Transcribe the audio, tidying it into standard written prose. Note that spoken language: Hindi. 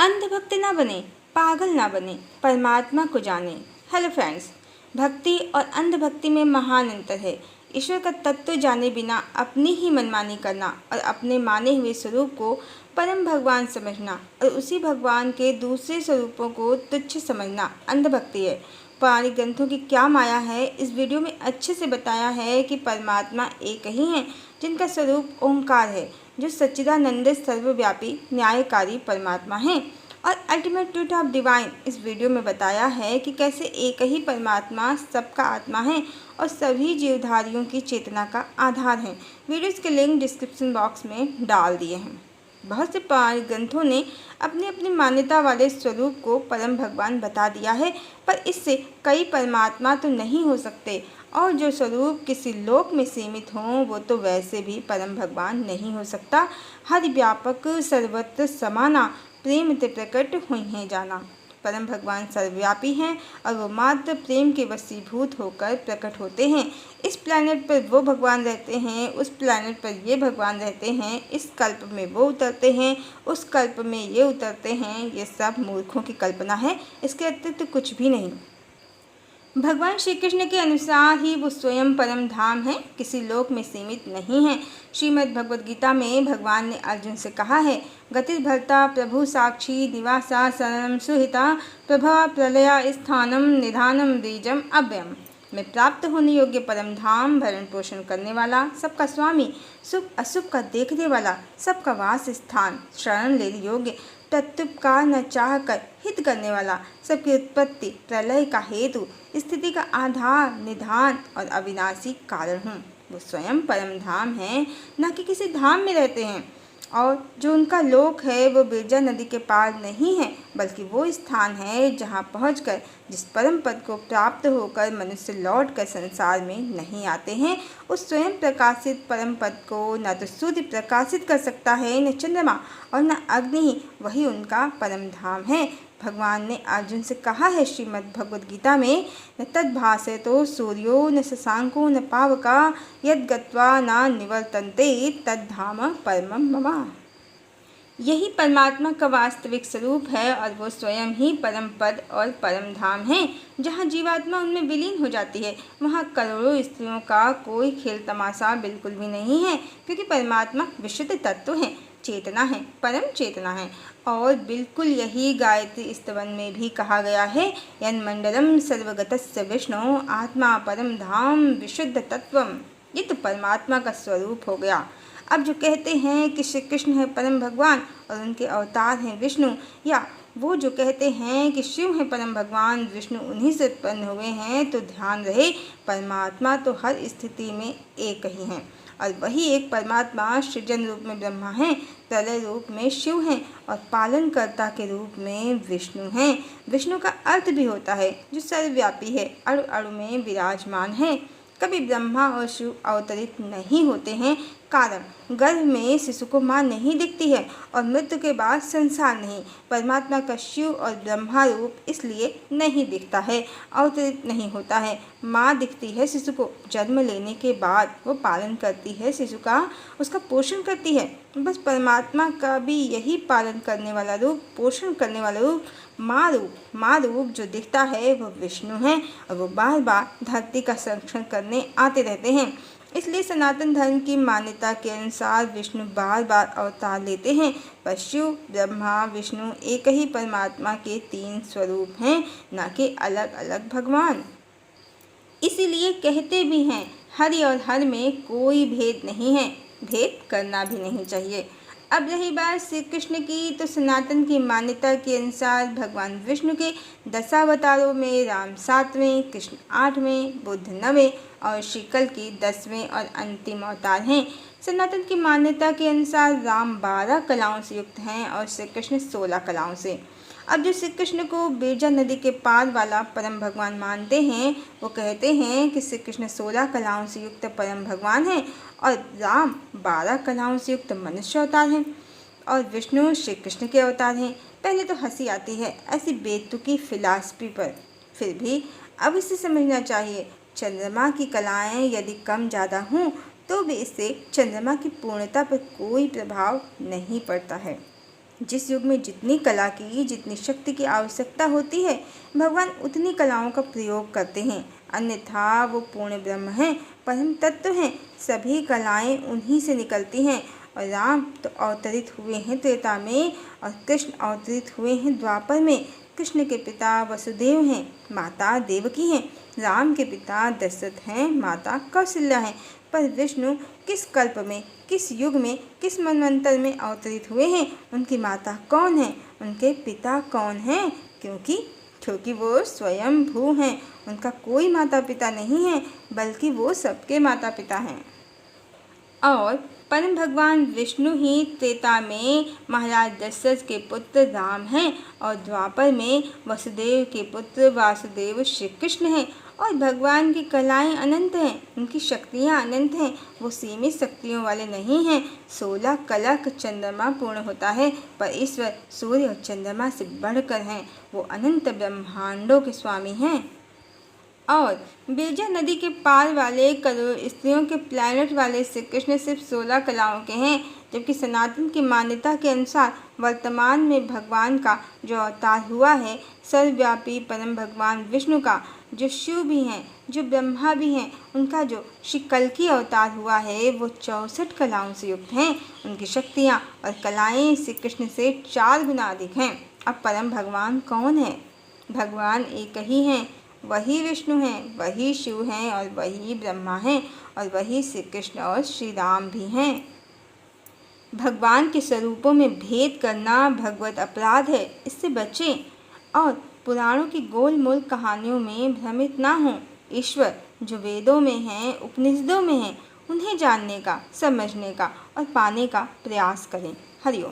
अंधभक्त ना बने, पागल ना बने, परमात्मा को जाने। हेलो फ्रेंड्स, भक्ति और अंधभक्ति में महान अंतर है। ईश्वर का तत्व जाने बिना अपनी ही मनमानी करना और अपने माने हुए स्वरूप को परम भगवान समझना और उसी भगवान के दूसरे स्वरूपों को तुच्छ समझना अंधभक्ति है। पौराणिक ग्रंथों की क्या माया है, इस वीडियो में अच्छे से बताया है कि परमात्मा एक ही है, जिनका स्वरूप ओंकार है, जो सच्चिदानंद सर्वव्यापी न्यायकारी परमात्मा है। और अल्टीमेट ट्रूथ ऑफ डिवाइन इस वीडियो में बताया है कि कैसे एक ही परमात्मा सबका आत्मा है और सभी जीवधारियों की चेतना का आधार है। वीडियोस के लिंक डिस्क्रिप्शन बॉक्स में डाल दिए हैं। बहुत से पौराणिक ग्रंथों ने अपनी अपनी मान्यता वाले स्वरूप को परम भगवान बता दिया है, पर इससे कई परमात्मा तो नहीं हो सकते, और जो स्वरूप किसी लोक में सीमित हों वो तो वैसे भी परम भगवान नहीं हो सकता। हर व्यापक सर्वत्र समाना, प्रेम ते प्रकट हुई हैं जाना। परम भगवान सर्वव्यापी हैं और वो मात्र प्रेम के वशीभूत होकर प्रकट होते हैं। इस प्लैनेट पर वो भगवान रहते हैं, उस प्लैनेट पर ये भगवान रहते हैं, इस कल्प में वो उतरते हैं, उस कल्प में ये उतरते हैं। ये सब मूर्खों की कल्पना है, इसके अतिरिक्त कुछ भी नहीं। भगवान श्री कृष्ण के अनुसार ही वो स्वयं परम धाम है, किसी लोक में सीमित नहीं है। श्रीमद् भगवद गीता में भगवान ने अर्जुन से कहा है, गतिर्भर्ता प्रभु साक्षी निवासा शरणम सुहिता प्रभा प्रलया स्थानम निधानम बीजम अव्ययम। में प्राप्त होने योग्य परम धाम, भरण पोषण करने वाला, सबका स्वामी, शुभ अशुभ का देखने वाला, सबका वास स्थान, शरण लेने योग्य, प्रत्युपकार न चाह कर हित करने वाला, सबकी उत्पत्ति प्रलय का हेतु, स्थिति का आधार, निधान और अविनाशी कारण हूँ। वो स्वयं परम धाम है, न कि किसी धाम में रहते हैं। और जो उनका लोक है वो बिरजा नदी के पार नहीं है, बल्कि वो स्थान है जहाँ पहुंचकर जिस परम पद को प्राप्त होकर मनुष्य लौटकर संसार में नहीं आते हैं, उस स्वयं प्रकाशित परम पद को न तो सूर्य प्रकाशित कर सकता है, न चंद्रमा और न अग्नि, वही उनका परम धाम है। भगवान ने अर्जुन से कहा है श्रीमद् भगवद गीता में, न तद्भासयतो सूर्यो न शशांको न पावका यद् गत्वा न निवर्तन्ते तद्धाम परमं मम। यही परमात्मा का वास्तविक स्वरूप है और वो स्वयं ही परम पद और परम धाम है। जहाँ जीवात्मा उनमें विलीन हो जाती है, वहाँ करोड़ों स्त्रियों का कोई खेल तमाशा बिल्कुल भी नहीं है, क्योंकि परमात्मा विशुद्ध तत्व है, चेतना है, परम चेतना है। और बिल्कुल यही गायत्री स्तवन में भी कहा गया है, यन मंडलम सर्वगतस्य विष्णु आत्मा परम धाम विशुद्ध तत्वम। ये तो परमात्मा का स्वरूप हो गया। अब जो कहते हैं कि श्री कृष्ण है परम भगवान और उनके अवतार हैं विष्णु, या वो जो कहते हैं कि शिव है परम भगवान, विष्णु उन्हीं से उत्पन्न हुए हैं, तो ध्यान रहे परमात्मा तो हर स्थिति में एक ही हैं। और वही एक परमात्मा सृजन रूप में ब्रह्मा हैं, प्रलय रूप में शिव हैं और पालनकर्ता के रूप में विष्णु हैं। विष्णु का अर्थ भी होता है जो सर्वव्यापी है, अणु अणु में विराजमान है। कभी ब्रह्मा और शिव अवतरित नहीं होते हैं, कारण गर्भ में शिशु को माँ नहीं दिखती है और मृत्यु के बाद संसार नहीं। परमात्मा का शिव और ब्रह्मा रूप इसलिए नहीं दिखता है, अवतरित नहीं होता है। माँ दिखती है शिशु को, जन्म लेने के बाद वो पालन करती है शिशु का, उसका पोषण करती है। बस परमात्मा का भी यही पालन करने वाला रूप, पोषण करने वाला रूप, माँ रूप जो दिखता है वो विष्णु है, और वो बार बार धरती का संरक्षण करने आते रहते हैं। इसलिए सनातन धर्म की मान्यता के अनुसार विष्णु बार बार अवतार लेते हैं, पर शिव ब्रह्मा विष्णु एक ही परमात्मा के तीन स्वरूप हैं, न कि अलग अलग भगवान। इसीलिए कहते भी हैं हरि और हर में कोई भेद नहीं है, भेद करना भी नहीं चाहिए। अब रही बात श्री कृष्ण की, तो सनातन की मान्यता के अनुसार भगवान विष्णु के दशावतारों में राम 7वें, कृष्ण 8वें, बुद्ध 9वें और श्रीकल की 10वें और अंतिम अवतार हैं। सनातन की मान्यता के अनुसार राम 12 कलाओं से युक्त हैं और श्री कृष्ण 16 कलाओं से। अब जो श्री कृष्ण को बिरजा नदी के पार वाला परम भगवान मानते हैं, वो कहते हैं कि श्री कृष्ण 16 कलाओं से युक्त परम भगवान हैं और राम 12 कलाओं से युक्त मनुष्य अवतार हैं और विष्णु श्री कृष्ण के अवतार हैं। पहले तो हंसी आती है ऐसी बेतुकी फिलॉसफी पर, फिर भी अब इसे समझना चाहिए। चंद्रमा की कलाएं यदि कम ज़्यादा हों तो भी इससे चंद्रमा की पूर्णता पर कोई प्रभाव नहीं पड़ता है। जिस युग में जितनी कला की, जितनी शक्ति की आवश्यकता होती है, भगवान उतनी कलाओं का प्रयोग करते हैं, अन्यथा वो पूर्ण ब्रह्म हैं, परम तत्व हैं। सभी कलाएं उन्हीं से निकलती हैं। और राम तो अवतरित हुए हैं त्रेता में, और कृष्ण अवतरित हुए हैं द्वापर में। कृष्ण के पिता वसुदेव हैं, माता देवकी हैं। राम के पिता दशरथ हैं, माता कौशल्या हैं। पर विष्णु किस कल्प में, किस युग में, किस मनवंतर में अवतरित हुए हैं? उनकी माता कौन है? उनके पिता कौन हैं? क्योंकि वो स्वयं भू हैं। उनका कोई माता पिता नहीं है, बल्कि वो सबके माता पिता हैं। और परम भगवान विष्णु ही त्रेता में महाराज दशरथ के पुत्र राम हैं, और द्वापर में वसुदेव के पुत्र वासुदेव श्री कृष्ण हैं। और भगवान की कलाएं अनंत हैं, उनकी शक्तियां अनंत हैं। वो सीमित शक्तियों वाले नहीं हैं। 16 कलक चंद्रमा पूर्ण होता है, पर ईश्वर सूर्य और चंद्रमा से बढ़कर हैं। वो अनंत ब्रह्मांडों के स्वामी हैं। और बेजा नदी के पार वाले करोड़ स्त्रियों के प्लैनेट वाले श्री कृष्ण सिर्फ 16 कलाओं के हैं, जबकि सनातन की मान्यता के अनुसार वर्तमान में भगवान का जो अवतार हुआ है, सर्वव्यापी परम भगवान विष्णु का, जो शिव भी हैं, जो ब्रह्मा भी हैं, उनका जो श्री कल्कि अवतार हुआ है, वो 64 कलाओं से युक्त हैं। उनकी शक्तियाँ और कलाएँ श्री कृष्ण से 4 गुना अधिक हैं। अब परम भगवान कौन है? भगवान एक ही हैं, वही विष्णु हैं, वही शिव हैं, और वही ब्रह्मा हैं, और वही श्री कृष्ण और श्री राम भी हैं। भगवान के स्वरूपों में भेद करना भगवत अपराध है, इससे बचें। और पुराणों की गोल मोल कहानियों में भ्रमित ना हों। ईश्वर जो वेदों में हैं, उपनिषदों में हैं, उन्हें जानने का, समझने का और पाने का प्रयास करें। हरिओम।